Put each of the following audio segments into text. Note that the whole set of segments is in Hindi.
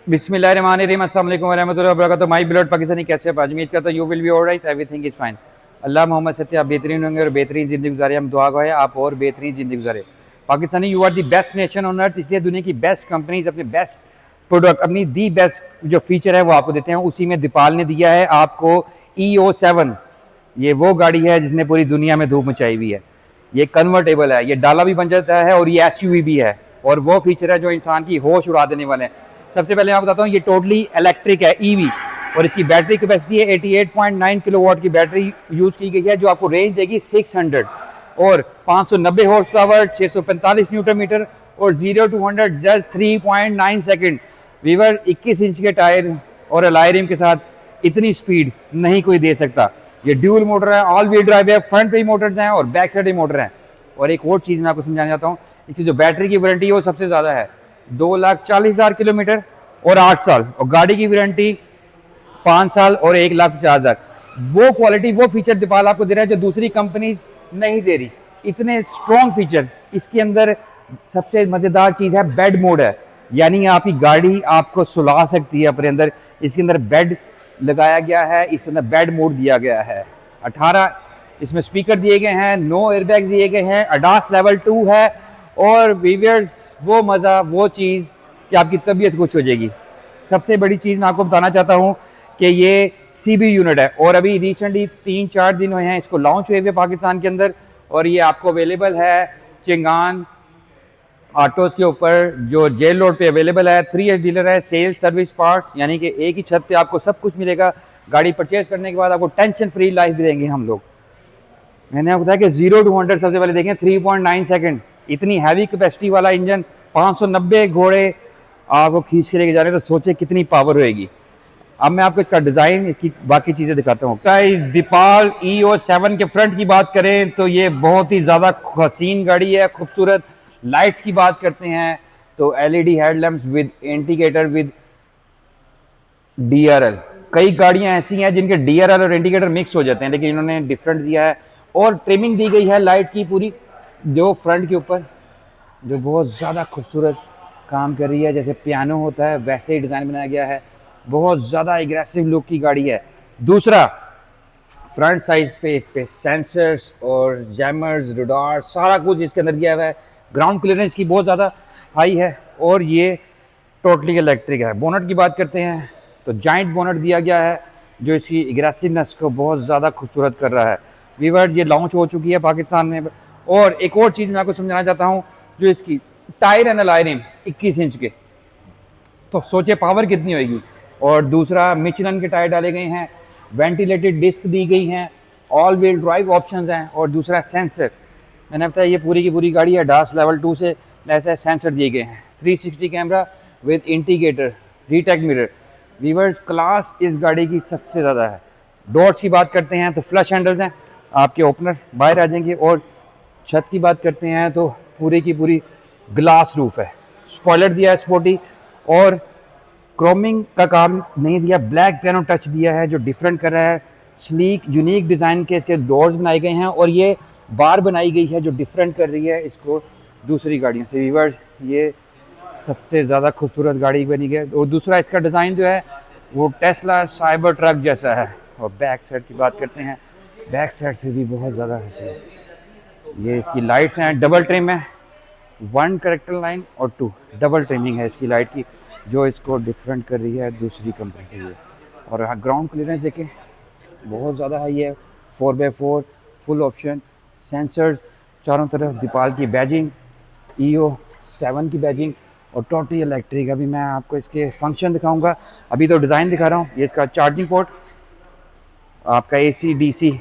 बिस्मिल्लाहिर्रहमानिर्रहीम, अस्सलाम वालेकुम वरहमतुल्लाहि वबरकातुहू। माय बिलॉवड पाकिस्तानी, कैसे आप? उम्मीद करता हूं you will be alright, everything is fine. अल्लाह मोहम्मद सत्य आप बेहतरीन होंगे और बेहतरीन ज़िंदगी गुजारे। हम दुआ गए आप और बेहतरीन ज़िंदगी गुजारे। Pakistani, you are the best nation on earth, इसलिए दुनिया की बेस्ट कंपनीज अपने बेस्ट प्रोडक्ट, अपनी दी बेस्ट जो फीचर है वो आपको देते हैं। उसी में दीपाल ने दिया है आपको EO7। ये वो गाड़ी है जिसने पूरी दुनिया में धूप मचाई हुई है। ये कन्वर्टेबल है, ये डाला भी बन जाता है और ये SUV भी है, और वो फीचर है जो इंसान की होश उड़ा देने वाले हैं। सबसे पहले मैं बताता हूँ, ये टोटली इलेक्ट्रिक है, EV, और इसकी बैटरी कैपेसिटी है 88.9 किलोवाट की बैटरी यूज़ की गई है, जो आपको रेंज देगी 600 और 590 हॉर्स पावर, 645 न्यूटन मीटर और 0 to 100 just 3.9 second. Viewer 21 inch के टायर और अलॉय रिम के साथ इतनी स्पीड नहीं कोई दे सकता। ये ड्यूल मोटर है, ऑल व्हील ड्राइव है, फ्रंट पे मोटर्स हैं और बैक साइड मोटर हैं। और एक और चीज़ मैं आपको समझाना चाहता हूँ, इसकी जो बैटरी की वारंटी है वो सबसे ज़्यादा है, 2,40,000 किलोमीटर और 8 साल, और गाड़ी की वारंटी 5 साल और 1,50,000। वो क्वालिटी, वो फीचर दीपाल आपको दे रहा है जो दूसरी कंपनी नहीं दे रही। इतने स्ट्रॉन्ग फीचर इसके अंदर। सबसे मज़ेदार चीज़ है बेड मोड है, यानी आपकी गाड़ी आपको सुला सकती है अपने अंदर। इसके अंदर बेड लगाया गया है, इसके अंदर बेड मोड दिया गया है। 18 इसमें स्पीकर दिए गए हैं, 9 एयरबैग दिए गए हैं, ADAS लेवल 2 है, और वीवर्स वो मज़ा, वो चीज़ कि आपकी तबीयत खुश हो जाएगी। सबसे बड़ी चीज़ मैं आपको बताना चाहता हूँ कि ये CB यूनिट है, और अभी रिसेंटली 3-4 दिन हुए हैं इसको लॉन्च हुए हुए पाकिस्तान के अंदर, और ये आपको अवेलेबल है चिंगान ऑटोज़ के ऊपर, जो जेल रोड पे अवेलेबल है। 3S डीलर है, सेल्स सर्विस पार्ट्स, यानी कि एक ही छत पे आपको सब कुछ मिलेगा। गाड़ी परचेज करने के बाद आपको टेंशन फ्री लाइफ देंगे हम लोग। मैंने आपको बताया कि 0 to 100 सबसे पहले देखें 3.9 सेकंड। इतनी हैवी कैपेसिटी वाला इंजन, 590 घोड़े आपको खींच के लेके जा रहे हैं, तो सोचे कितनी पावर होएगी। अब मैं आपको इसका डिज़ाइन, इसकी बाकी चीज़ें दिखाता हूँ। इस दीपाल EO7 के फ्रंट की बात करें तो ये बहुत ही ज़्यादा हसीन गाड़ी है, खूबसूरत। लाइट्स की बात करते हैं तो LED headlamps with indicator with DRL। कई गाड़ियां ऐसी हैं जिनके DRL और इंडिकेटर मिक्स हो जाते हैं, लेकिन इन्होंने डिफरेंट दिया है। और ट्रिमिंग दी गई है लाइट की पूरी, जो फ्रंट के ऊपर, जो बहुत ज़्यादा खूबसूरत काम कर रही है। जैसे पियानो होता है वैसे ही डिज़ाइन बनाया गया है। बहुत ज़्यादा एग्रेसिव लुक की गाड़ी है। दूसरा, फ्रंट साइड पे इस पे सेंसर्स और जैमर्स, रडार, सारा कुछ इसके अंदर दिया हुआ है। ग्राउंड क्लियरेंस की बहुत ज़्यादा हाई है, और ये टोटली इलेक्ट्रिक है। बोनट की बात करते हैं तो जॉइंट बोनट दिया गया है, जो इसकी एग्रेसिवनेस को बहुत ज़्यादा खूबसूरत कर रहा है। वीवर ये लॉन्च हो चुकी है पाकिस्तान में। और एक और चीज़ मैं आपको समझाना चाहता हूँ, जो इसकी tyre and alloy rim 21 inch के, तो सोचे पावर कितनी होगी। और दूसरा, मिचलन के टायर डाले गए हैं, वेंटिलेटेड डिस्क दी गई हैं, ऑल व्हील ड्राइव ऑप्शंस हैं, और दूसरा सेंसर। मैंने बताया ये पूरी की पूरी गाड़ी है, ADAS लेवल 2 से ऐसे सेंसर दिए गए हैं। 360 कैमरा विद इंडिकेटर, रीटेक मिरर। वीवर्स, क्लास इस गाड़ी की सबसे ज़्यादा है। डोर्स की बात करते हैं तो फ्लश हैंडल्स हैं, आपके ओपनर बाहर आ जाएंगे। और छत की बात करते हैं तो पूरी की पूरी ग्लास रूफ है। स्पॉइलर दिया है स्पोर्टी, और क्रोमिंग का काम नहीं दिया, ब्लैक पियानो टच दिया है जो डिफरेंट कर रहा है। स्लीक यूनिक डिज़ाइन के इसके डोर्स बनाए गए हैं, और ये बार बनाई गई है जो डिफरेंट कर रही है इसको दूसरी गाड़ियों से। वीवर्स, ये सबसे ज़्यादा खूबसूरत गाड़ी बनी है। और दूसरा, इसका डिज़ाइन जो है वो टेस्ला साइबर ट्रक जैसा है। और बैक साइड की बात करते हैं, बैक साइड से भी बहुत ज़्यादा हसीन है। ये इसकी लाइट्स हैं, डबल ट्रिम है, 1 करेक्टर लाइन और 2 डबल ट्रिमिंग है इसकी लाइट की, जो इसको डिफरेंट कर रही है दूसरी कंपनी से। ये और यहाँ ग्राउंड क्लियरेंस देखें बहुत ज़्यादा हाई है। 4x4 फुल ऑप्शन, सेंसर्स चारों तरफ, दीपाल की बैजिंग, EO7 की बैजिंग, और टोटली इलेक्ट्रिक। अभी मैं आपको इसके फंक्शन दिखाऊंगा, अभी तो डिज़ाइन दिखा रहा हूँ। ये इसका चार्जिंग पोर्ट, आपका AC DC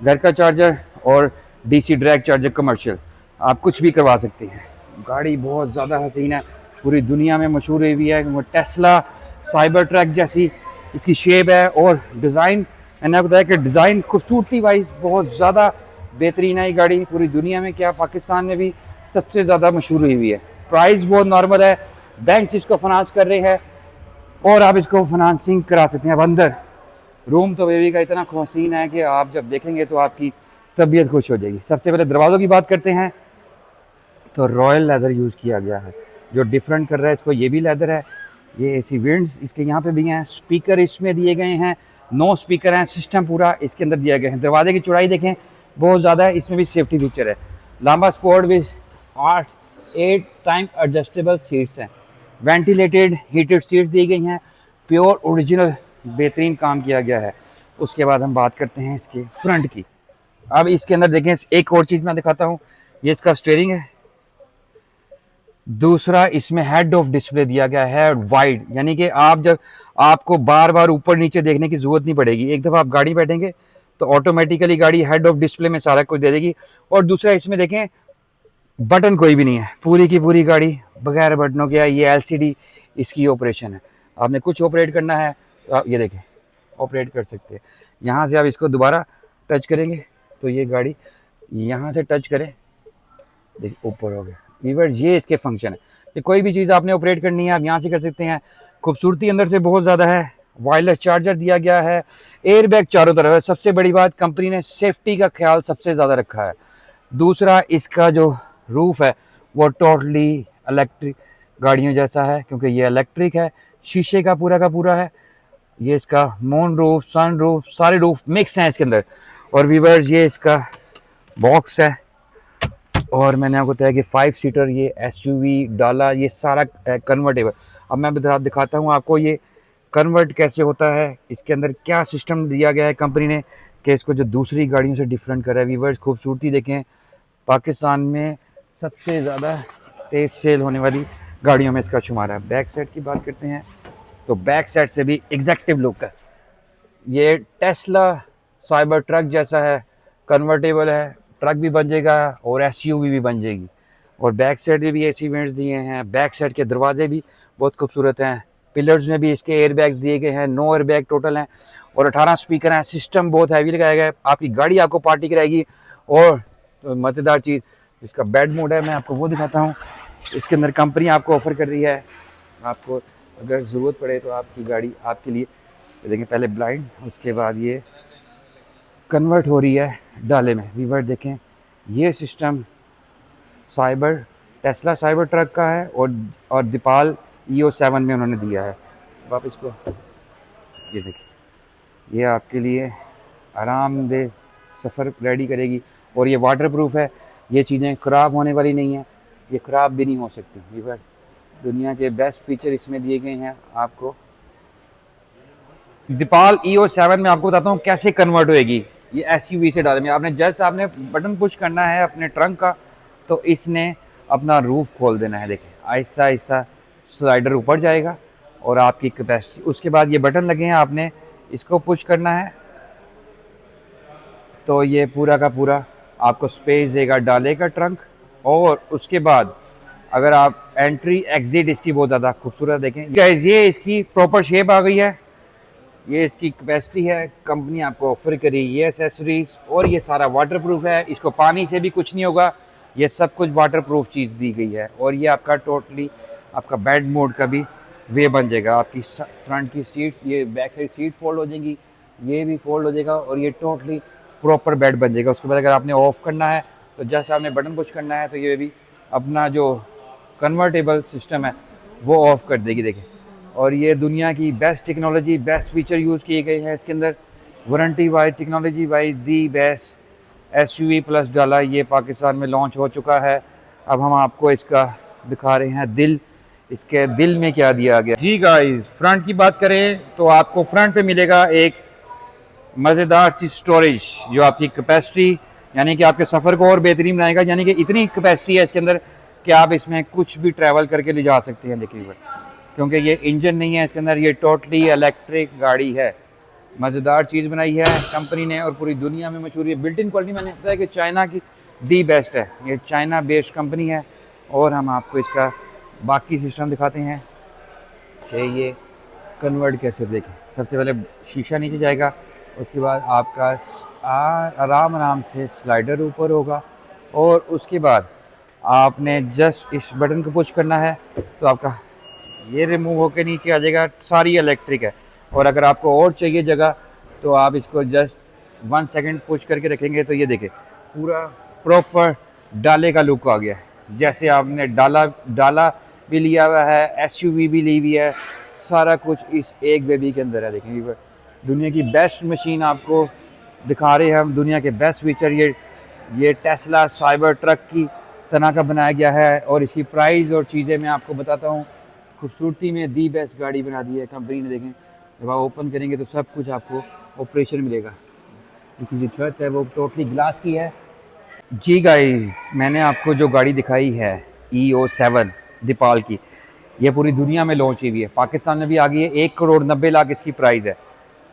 घर का चार्जर, और DC डायरेक्ट चार्जर कमर्शियल, आप कुछ भी करवा सकते हैं। गाड़ी बहुत ज़्यादा हसीन है, पूरी दुनिया में मशहूर हुई है। वो टेस्ला साइबर ट्रक जैसी इसकी शेप है, और डिज़ाइन, मैंने आपको बताया कि डिज़ाइन खूबसूरती वाइज बहुत ज़्यादा बेहतरीन है। ये गाड़ी पूरी दुनिया में, क्या पाकिस्तान में भी सबसे ज़्यादा मशहूर हुई है। प्राइस बहुत नॉर्मल है, बैंक्स इसको फाइनेंस कर रहे हैं, और आप इसको फाइनेंसिंग करा सकते हैं। अब अंदर रूम तो बेबी का इतना हसीन है कि आप जब देखेंगे तो आपकी तबीयत खुश हो जाएगी। सबसे पहले दरवाज़ों की बात करते हैं तो रॉयल लेदर यूज़ किया गया है, जो डिफरेंट कर रहा है इसको। ये भी लेदर है, ये एसी विंड्स इसके यहाँ पे भी हैं, स्पीकर इसमें दिए गए हैं, 9 स्पीकर हैं, सिस्टम पूरा इसके अंदर दिया गया है। दरवाजे की चौड़ाई देखें बहुत ज़्यादा है, इसमें भी सेफ्टी फीचर है। लंबा sport with 8 time adjustable seats हैं, वेंटिलेटेड हीटेड सीट्स दी गई हैं, प्योर ओरिजिनल बेहतरीन काम किया गया है। उसके बाद हम बात करते हैं इसके फ्रंट की। अब इसके अंदर देखें एक और चीज़ मैं दिखाता हूँ, ये इसका स्टीयरिंग है। दूसरा इसमें हेड ऑफ डिस्प्ले दिया गया है वाइड, यानी कि आप जब आपको बार बार ऊपर नीचे देखने की जरूरत नहीं पड़ेगी, एक दफ़ा आप गाड़ी बैठेंगे तो ऑटोमेटिकली गाड़ी हेड ऑफ डिस्प्ले में सारा कुछ दे देगी। और दूसरा इसमें देखें बटन कोई भी नहीं है, पूरी की पूरी गाड़ी बगैर बटनों के है। ये एलसीडी इसकी ऑपरेशन है, आपने कुछ ऑपरेट करना है तो आप ये देखें ऑपरेट कर सकते हैं। यहाँ से आप इसको दोबारा टच करेंगे तो ये गाड़ी यहाँ से टच करें, देखिए ऊपर हो गया वीवर्स। ये इसके फंक्शन है कि कोई भी चीज़ आपने ऑपरेट करनी है आप यहाँ से कर सकते हैं। खूबसूरती अंदर से बहुत ज़्यादा है, वायरलेस चार्जर दिया गया है, एयर बैग चारों तरफ है। सबसे बड़ी बात, कंपनी ने सेफ्टी का ख्याल सबसे ज़्यादा रखा है। दूसरा इसका जो रूफ है वो टोटली इलेक्ट्रिक गाड़ियों जैसा है, क्योंकि ये इलेक्ट्रिक है, शीशे का पूरा है। ये इसका मून रूफ, सन रूफ, सारे रूफ मिक्स हैं इसके अंदर। और वीवर्स ये इसका बॉक्स है, और मैंने आपको बताया कि 5 सीटर ये एसयूवी डाला, ये सारा कन्वर्टेबल। अब मैं दिखाता हूँ आपको ये कन्वर्ट कैसे होता है, इसके अंदर क्या सिस्टम दिया गया है कंपनी ने कि इसको जो दूसरी गाड़ियों से डिफरेंट कर रहा है। वीवर्स खूबसूरती देखें, पाकिस्तान में सबसे ज़्यादा तेज़ सेल होने वाली गाड़ियों में इसका शुमार है। बैक साइड की बात करते हैं तो बैक साइड से भी एग्जैक्टिव लुक है। ये टेस्ला साइबर ट्रक जैसा है, कन्वर्टेबल है, ट्रक भी बन जाएगा और एसयूवी भी बन जाएगी। और बैक साइड में भी एसी वेंट्स दिए हैं, बैक साइड के दरवाजे भी बहुत खूबसूरत हैं। पिलर्स में भी इसके एयर बैग्स दिए गए हैं, 9 एयर बैग टोटल हैं और 18 स्पीकर हैं। सिस्टम बहुत हैवी लगाया गया है, आपकी गाड़ी आपको पार्टी कराएगी। और तो मज़ेदार चीज़ इसका बेड मोड है, मैं आपको वो दिखाता हूँ। इसके अंदर कंपनी आपको ऑफ़र कर रही है, आपको अगर ज़रूरत पड़े तो आपकी गाड़ी आपके लिए देखें पहले ब्लाइंड, उसके बाद ये कन्वर्ट हो रही है डाले में। वीवर देखें ये system cyber Tesla cyber truck का है और दीपाल EO7 में उन्होंने दिया है। आप इसको ये देखें, ये आपके लिए आरामदेह सफ़र रेडी करेगी और ये वाटरप्रूफ है, ये चीज़ें ख़राब होने वाली नहीं हैं, ये ख़राब भी नहीं हो सकती। वीवर दुनिया के बेस्ट फीचर इसमें दिए गए हैं आपको। दीपाल EO7 में आपको बताता हूँ कैसे कन्वर्ट होएगी ये एसयूवी से डाले में। आपने बटन पुश करना है अपने ट्रंक का, तो इसने अपना रूफ खोल देना है। देखें आहिस्ता आहिस्ता स्लाइडर ऊपर जाएगा और आपकी कैपेसिटी, उसके बाद ये बटन लगे हैं, आपने इसको पुश करना है तो ये पूरा का पूरा आपको स्पेस देगा डाले का ट्रंक। और उसके बाद अगर आप एंट्री एग्जिट, इसकी बहुत ज़्यादा खूबसूरत देखें ये इसकी प्रॉपर शेप आ गई है, ये इसकी कैपेसिटी है, कंपनी आपको ऑफर करी ये एसेसरीज और ये सारा वाटरप्रूफ है, इसको पानी से भी कुछ नहीं होगा, ये सब कुछ वाटरप्रूफ चीज़ दी गई है। और ये आपका टोटली आपका बेड मोड का भी वे बन जाएगा। आपकी फ्रंट की सीट, ये बैक साइड सीट फोल्ड हो जाएगी, ये भी फोल्ड हो जाएगा और ये टोटली प्रॉपर बेड बन जाएगा। उसके बाद अगर आपने ऑफ़ करना है तो जैसे आपने बटन पुश करना है तो ये भी अपना जो कन्वर्टेबल सिस्टम है वो ऑफ़ कर देगी। देखें, और ये दुनिया की best technology, best feature use किए गए हैं इसके अंदर। Warranty wise, technology wise the best SUV plus डाला ये पाकिस्तान में लॉन्च हो चुका है। अब हम आपको इसका दिखा रहे हैं दिल, इसके दिल में क्या दिया गया। जी गाइस, फ्रंट की बात करें तो आपको फ्रंट पे मिलेगा एक मज़ेदार सी स्टोरेज जो आपकी कैपेसिटी यानी कि आपके सफ़र को और बेहतरीन बनाएगा। यानी कि इतनी कैपेसिटी है इसके अंदर कि आप इसमें कुछ भी ट्रैवल करके ले जा सकते हैं। देखिए क्योंकि ये इंजन नहीं है इसके अंदर, ये टोटली इलेक्ट्रिक गाड़ी है। मज़ेदार चीज़ बनाई है कंपनी ने और पूरी दुनिया में मशहूर है। बिल्ट इन क्वालिटी मैंने बताया कि चाइना की दी बेस्ट है, ये चाइना बेस्ड कंपनी है। और हम आपको इसका बाकी सिस्टम दिखाते हैं कि ये कन्वर्ट कैसे। देखें, सबसे पहले शीशा नीचे जाएगा, उसके बाद आपका आराम से स्लाइडर ऊपर होगा और उसके बाद आपने जस्ट इस बटन को पुश करना है तो आपका ये रिमूव होकर नीचे आ जाएगा। सारी इलेक्ट्रिक है और अगर आपको और चाहिए जगह तो आप इसको जस्ट 1 सेकंड पुश करके रखेंगे तो ये देखें पूरा प्रॉपर डाले का लुक आ गया है। जैसे आपने डाला भी लिया हुआ है, एसयूवी भी ली हुई है, सारा कुछ इस एक बेबी के अंदर है। देखेंगे दुनिया की बेस्ट मशीन आपको दिखा रहे हैं हम, दुनिया के बेस्ट फीचर ये टेस्ला साइबर ट्रक की तरह का बनाया गया है। और इसकी प्राइस और चीज़ें मैं आपको बताता हूँ। खूबसूरती में दी बेस्ट गाड़ी बना दी है कंपनी ने। देखें जब आप ओपन करेंगे तो सब कुछ आपको ऑपरेशन मिलेगा। इसकी जो छत है वो टोटली ग्लास की है। जी गाइस, मैंने आपको जो गाड़ी दिखाई है EO7 दीपाल की, ये पूरी दुनिया में लॉन्च हुई है। पाकिस्तान में भी आ गई है। 1,90,00,000 इसकी प्राइस है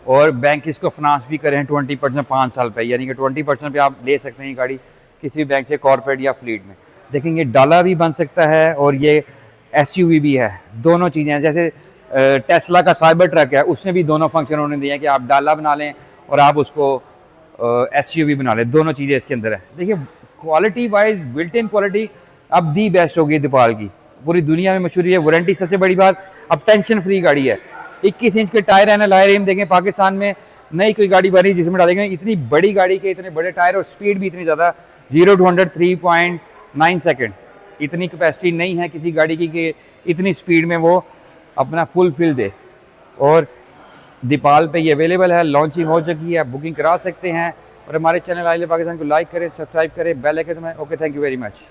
और बैंक इसको फाइनेंस भी करें 20% 5 साल पे, यानी कि 20% पे आप ले सकते हैं ये गाड़ी किसी भी बैंक से, कॉर्पोरेट या फ्लीट में। देखेंगे डाला भी बन सकता है और ये SUV भी है, दोनों चीज़ें हैं। जैसे टेस्ला का साइबर ट्रक है, उसमें भी दोनों फंक्शन उन्होंने दिए हैं कि आप डाला बना लें और आप उसको SUV बना लें। दोनों चीज़ें इसके अंदर है। देखिए quality wise built in quality अब दी बेस्ट होगी दीपाल की, पूरी दुनिया में मशहूर है। वारंटी सबसे बड़ी बात, अब टेंशन फ्री गाड़ी है। 21 इंच के टायर है ना, लाए रिम। देखें पाकिस्तान में नई कोई गाड़ी बनी जिसमें डालेंगे इतनी बड़ी गाड़ी के इतने बड़े टायर और स्पीड भी इतनी ज़्यादा, 0 to 100 3.9 सेकेंड। इतनी कैपेसिटी नहीं है किसी गाड़ी की कि इतनी स्पीड में वो अपना फुल फिल दे। और दीपाल पे ये अवेलेबल है, लॉन्चिंग हो चुकी है, बुकिंग करा सकते हैं। और हमारे चैनल आइले पाकिस्तान को लाइक करें, सब्सक्राइब करें, बेल आइकन में। Okay, thank you very much.